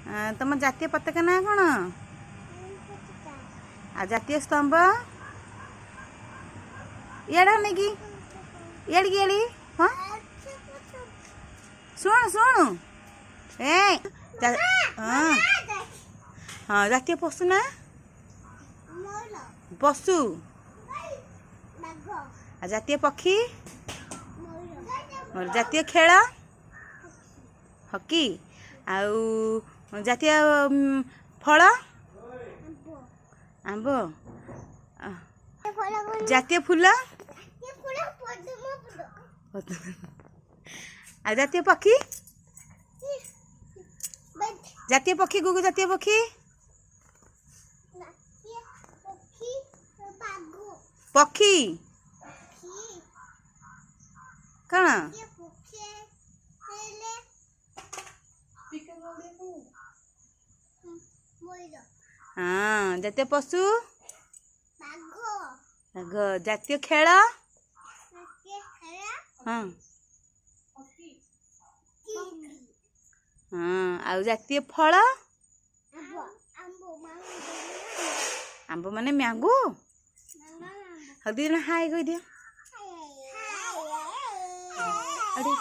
तुम जातीय पताका ना कौन आ जातीय स्तंभ इड़ा नहीं कि इड़ी हाँ शुण शुण ए हाँ हाँ जातीय पशु ना पशु आ जातीय पक्षी जातीय खेल हॉकी आउ जातीय फल आंब जातीय फूल आ जातीय पक्षी गुगु जातीय पक्षी पक्षी कौन हाँ जातीय पशु जातीय खेल हाँ हाँ आउ जातीय फल आंब माने मैंगो हदी ना हाय कह दिया अरे